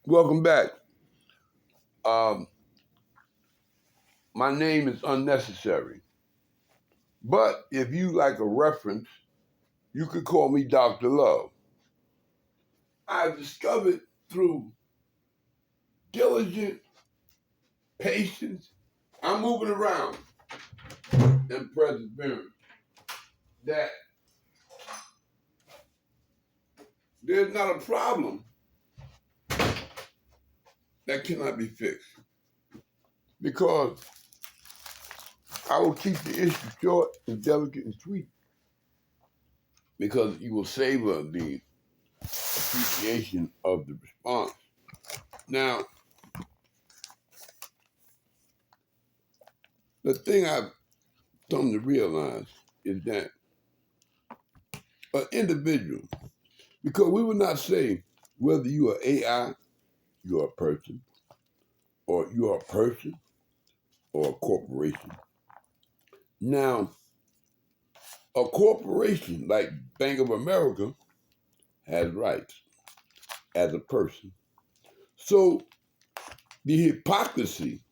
Welcome back. Um, my name is unnecessary, but if you like a reference, you could call me Dr. Love. I've discovered through diligent patience, I'm moving around and perseverance, that there's not a problem that cannot be fixed. Because I will keep the issue short and delicate and sweet, because you will savor the appreciation of the response. Now, the thing I've come to realize is that an individual, because we would not say whether you are AI, you are a person, or you are a person or a corporation. Now, a corporation like Bank of America has rights as a person. So the hypocrisy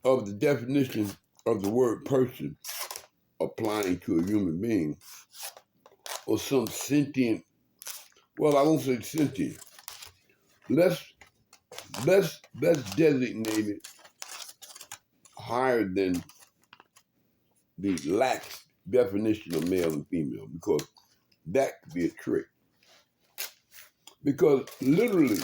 of the definition of the word person applying to a human being or some sentient, well, I won't say sentient. Let's designate it higher than the lax definition of male and female, because that could be a trick. Because literally,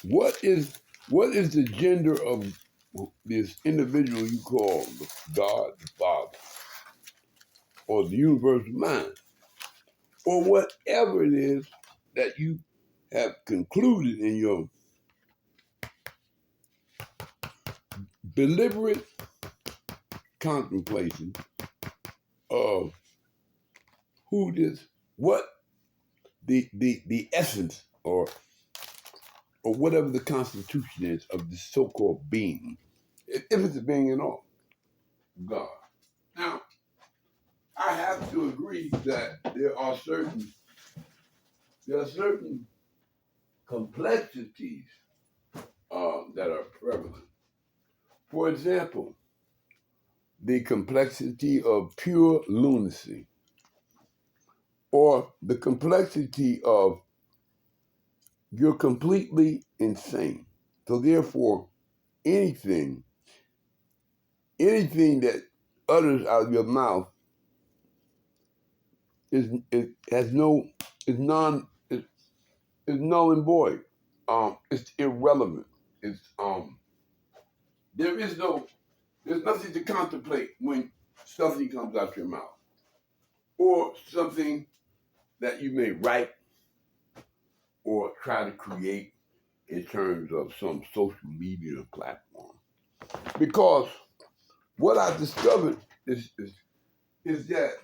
what is the gender of this individual you call God the Father, or the universal mind, or whatever it is that you have concluded in your deliberate contemplation of what the essence or whatever the constitution is of this so-called being, if it's a being at all, God. Now, I have to agree that there are certain complexities that are prevalent. For example, the complexity of pure lunacy, or the complexity of you're completely insane. So therefore, anything that utters out of your mouth is null and void. It's irrelevant. There's nothing to contemplate when something comes out your mouth, or something that you may write or try to create in terms of some social media platform. Because what I discovered is that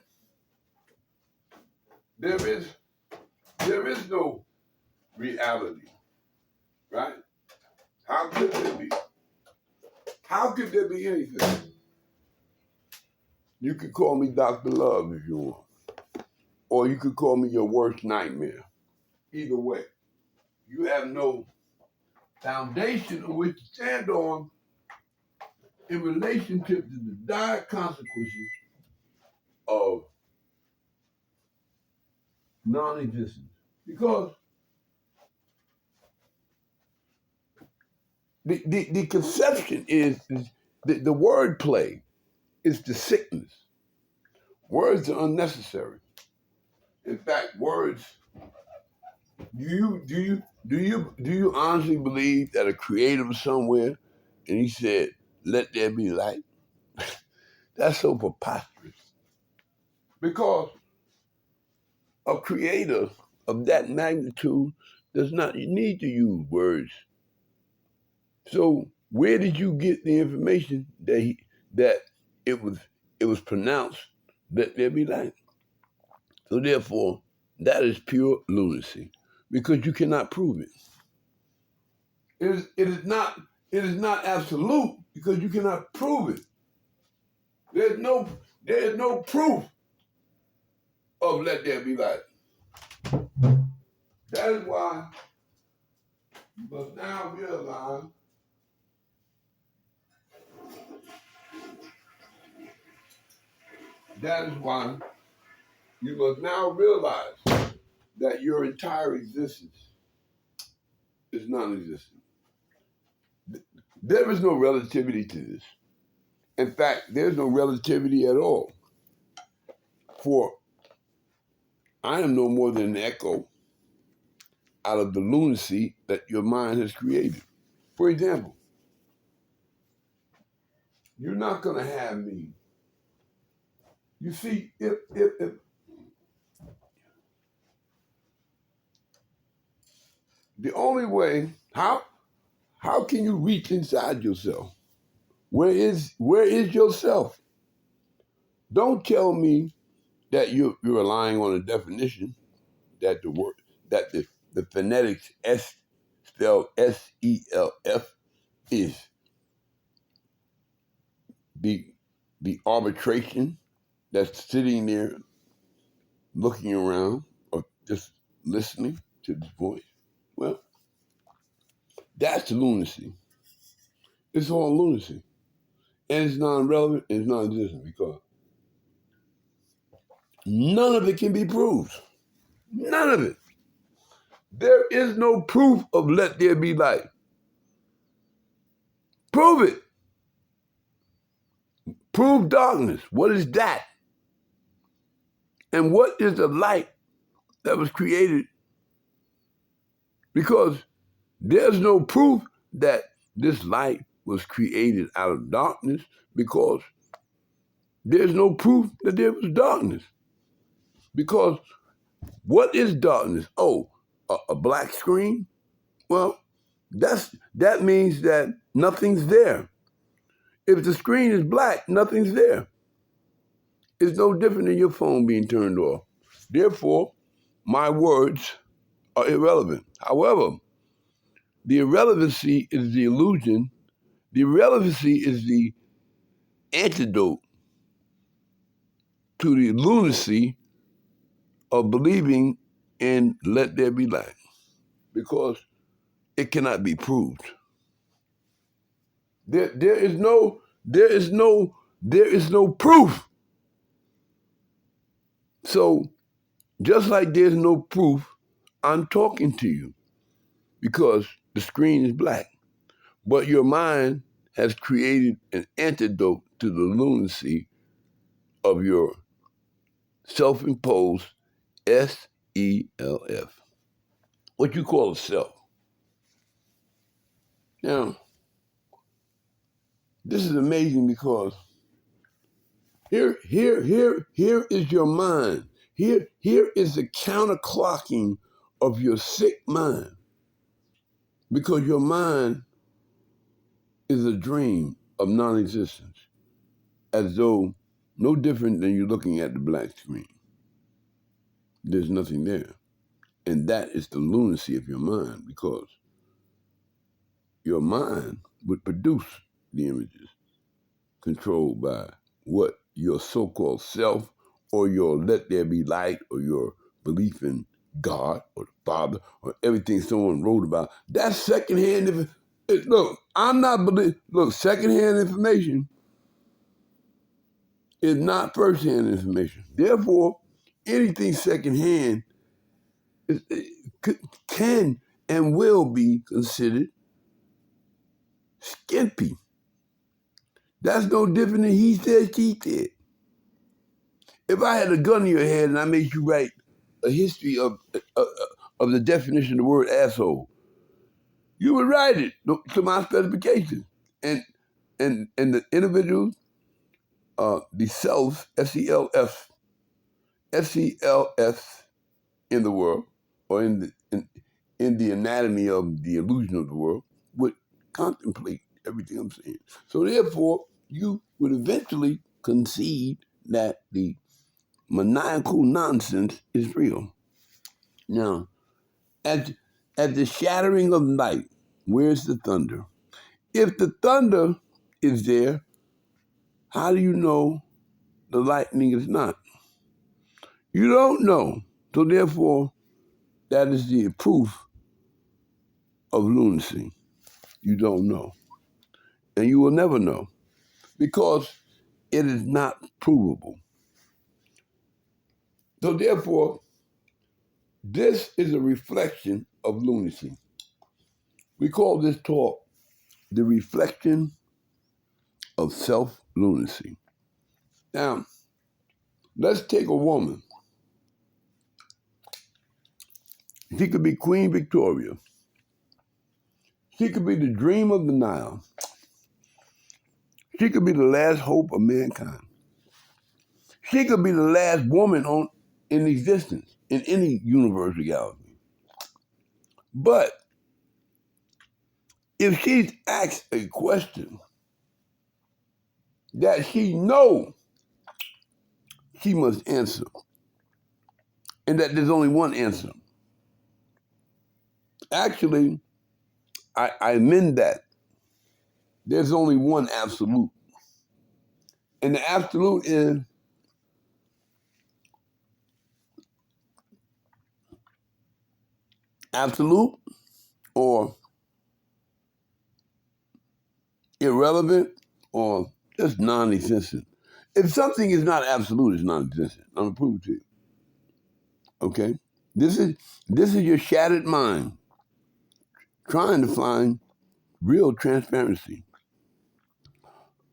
there is no reality, right? How could there be? How could there be anything? You could call me Dr. Love if you want, or you could call me your worst nightmare. Either way, you have no foundation on which to stand on in relationship to the dire consequences of non-existence. Because the conception is the word play is the sickness. Words are unnecessary. In fact, words. Do you honestly believe that a creator was somewhere and he said, "Let there be light"? That's so preposterous. Because a creator of that magnitude does not need to use words. So where did you get the information that it was pronounced, "Let there be light"? So therefore, that is pure lunacy, because you cannot prove it. It is not absolute, because you cannot prove it. There is no proof of "let there be light." That is why you must now realize that is why you must now realize that your entire existence is non-existent. There is no relativity to this. In fact, there's no relativity at all. For I am no more than an echo out of the lunacy that your mind has created. For example, you're not going to have me. You see, if the only way, how can you reach inside yourself? Where is yourself? Don't tell me that you're relying on a definition that the phonetics S spelled SELF is the arbitration that's sitting there looking around or just listening to this voice. Well, that's lunacy. It's all lunacy. And it's non-relevant, and it's non-existent because none of it can be proved. None of it. There is no proof of let there be light. Prove it. Prove darkness. What is that? And what is the light that was created? Because there's no proof that this light was created out of darkness, because there's no proof that there was darkness. Because what is darkness? Oh, a black screen? Well, that means that nothing's there. If the screen is black, nothing's there. It's no different than your phone being turned off. Therefore, my words are irrelevant. However, the irrelevancy is the illusion. The irrelevancy is the antidote to the lunacy of believing in let there be light, because it cannot be proved. There is no proof. So just like there's no proof, I'm talking to you because the screen is black. But your mind has created an antidote to the lunacy of your self-imposed SELF, what you call a self. Now, this is amazing because here is your mind. Here is the counterclocking of your sick mind, because your mind is a dream of non-existence, as though no different than you looking at the black screen. There's nothing there. And that is the lunacy of your mind, because your mind would produce the images controlled by what your so-called self, or your let there be light, or your belief in God or the Father, or everything someone wrote about. That's secondhand. Look, secondhand information is not firsthand information. Therefore, anything secondhand can and will be considered skimpy. That's no different than he said, she said. If I had a gun in your head and I made you write a history of the definition of the word asshole, you would write it to my specifications. And the individuals, the self, SELF, in the world, or in the anatomy of the illusion of the world, would contemplate everything I'm saying. So therefore, you would eventually concede that the maniacal nonsense is real. Now, at the shattering of light, where's the thunder? If the thunder is there, how do you know the lightning is not? You don't know. So therefore, That is the proof of lunacy. You don't know. And you will never know because it is not provable. So therefore, this is a reflection of lunacy. We call this talk the reflection of self-lunacy. Now, let's take a woman. She could be Queen Victoria. She could be the dream of the Nile. She could be the last hope of mankind. She could be the last woman in existence in any universe reality. But if she's asked a question that she knows she must answer, and that there's only one answer. Actually, I amend that. There's only one absolute. And the absolute is absolute or irrelevant or just non-existent. If something is not absolute, it's non-existent. I'm gonna prove it to you. Okay? This is your shattered mind trying to find real transparency.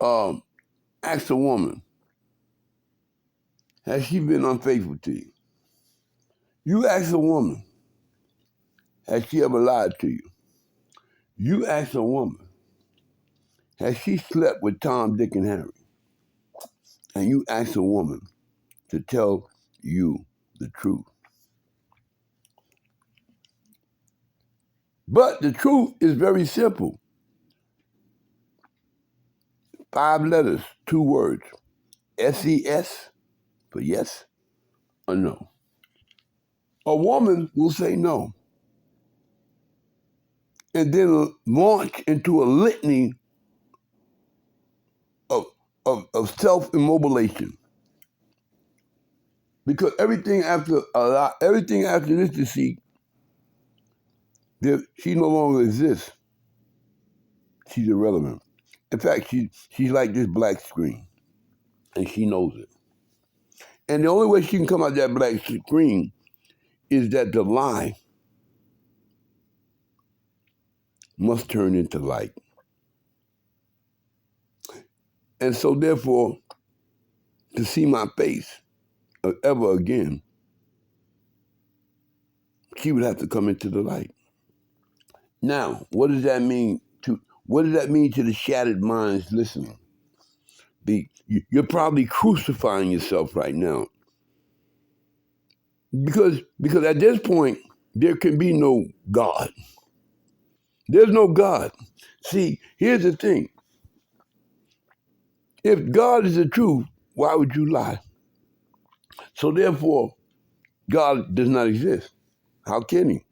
Ask a woman, has she been unfaithful to you? You ask a woman, has she ever lied to you? You ask a woman, has she slept with Tom, Dick, and Harry? And you ask a woman to tell you the truth. But the truth is very simple. 5 letters, 2 words. SES for yes or no. A woman will say no and then launch into a litany of self-immolation. Because everything after this deceit, she no longer exists. She's irrelevant. In fact, she's like this black screen, and she knows it. And the only way she can come out that black screen is that the lie must turn into light. And so therefore, to see my face ever again, she would have to come into the light. Now, what does that mean to the shattered minds listening? You're probably crucifying yourself right now. Because at this point, there can be no God. There's no God. See, here's the thing. If God is the truth, why would you lie? So therefore, God does not exist. How can he?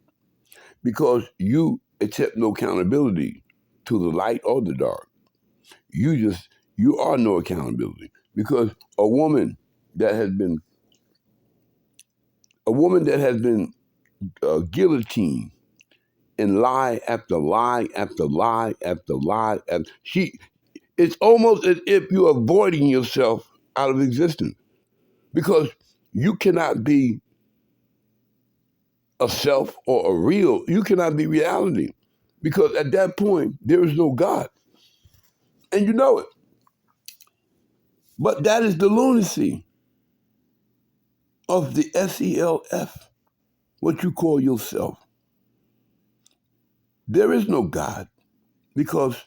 Because you accept no accountability to the light or the dark. You are no accountability. Because a woman that has been guillotined and lie after lie after lie after lie, and it's almost as if you're avoiding yourself out of existence. Because you cannot be a self or a real, you cannot be reality. Because at that point, there is no God. And you know it. But that is the lunacy of the SELF, what you call yourself. There is no God because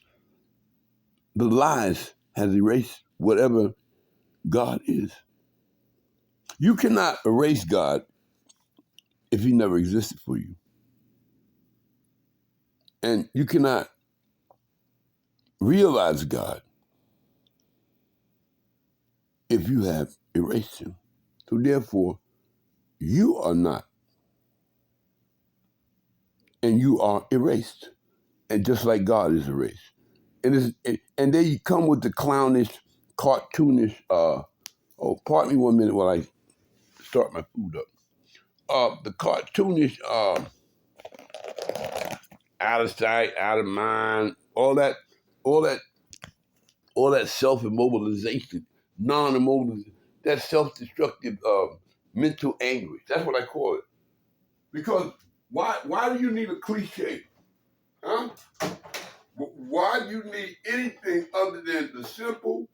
the lies has erased whatever God is. You cannot erase God if he never existed for you. And you cannot realize God if you have erased him. So therefore, you are not, and you are erased. And just like God is erased. And they come with the clownish, cartoonish, pardon me 1 minute while I start my food up. the cartoonish out of sight, out of mind, all that self-immobilization, non-immobilization, that self-destructive mental anguish. That's what I call it. Because why do you need a cliche? Huh? Why do you need anything other than the simple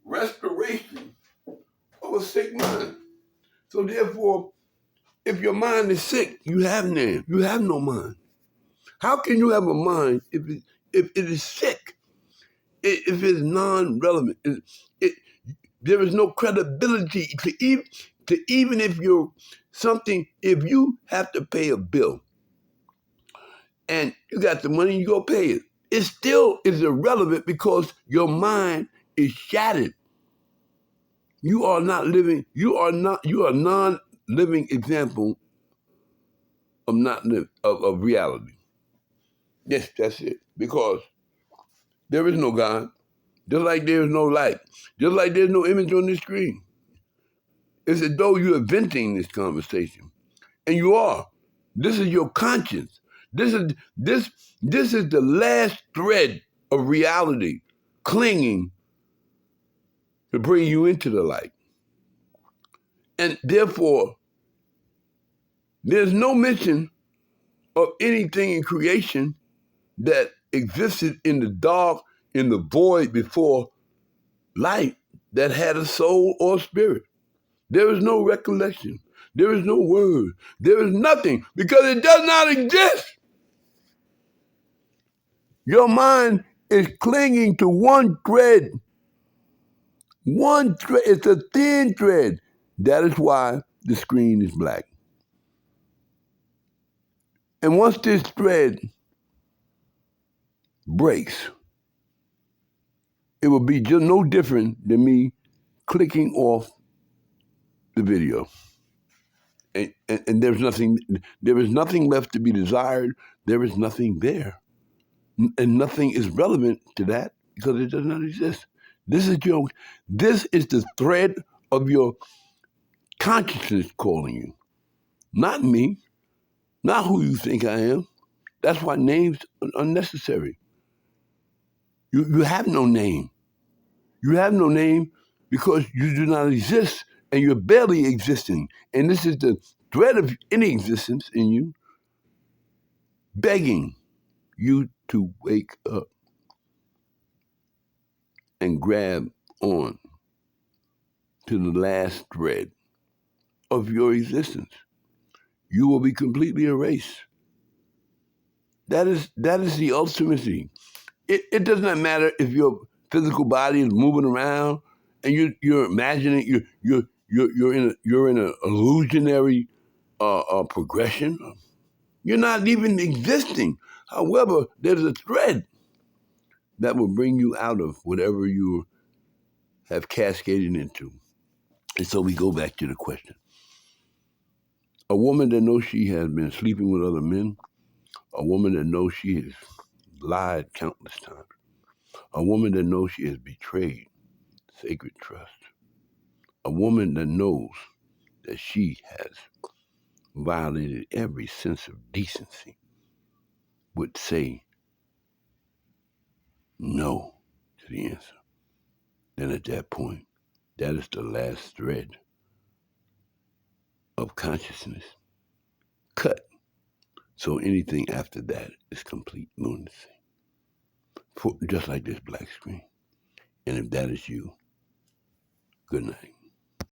restoration of a sick mind? So therefore, if your mind is sick, you have none. You have no mind. How can you have a mind if it is sick? If it's non-relevant? There is no credibility to even if you're something. If you have to pay a bill and you got the money, you go pay it. It still is irrelevant because your mind is shattered. You are not living. You are a non-living example of reality. Yes, that's it. Because there is no God, just like there is no light, just like there's no image on the screen. It's as though you're inventing this conversation, and you are. This is your conscience. This is the last thread of reality clinging to bring you into the light. And therefore, there's no mention of anything in creation that existed in the dark, in the void before light, that had a soul or spirit. There is no recollection. There is no word. There is nothing because it does not exist. Your mind is clinging to one thread. One thread. It's a thin thread. That is why the screen is black. And once this thread breaks, it will be just no different than me clicking off the video. And there is nothing left to be desired. There is nothing there. And nothing is relevant to that because it does not exist. This is the thread of your consciousness calling you. Not me, not who you think I am. That's why names are unnecessary. You have no name. You have no name because you do not exist and you're barely existing. And this is the thread of any existence in you begging you to wake up and grab on to the last thread of your existence. You will be completely erased. That is the ultimacy. It does not matter if your physical body is moving around and you're imagining you're in an illusionary progression. You're not even existing. However, there's a thread that will bring you out of whatever you have cascaded into. And so we go back to the question. A woman that knows she has been sleeping with other men, a woman that knows she has lied countless times, a woman that knows she has betrayed sacred trust, a woman that knows that she has violated every sense of decency would say no to the answer. Then at that point, that is the last thread of consciousness cut. So anything after that is complete lunacy. Just like this black screen. And if that is you, good night.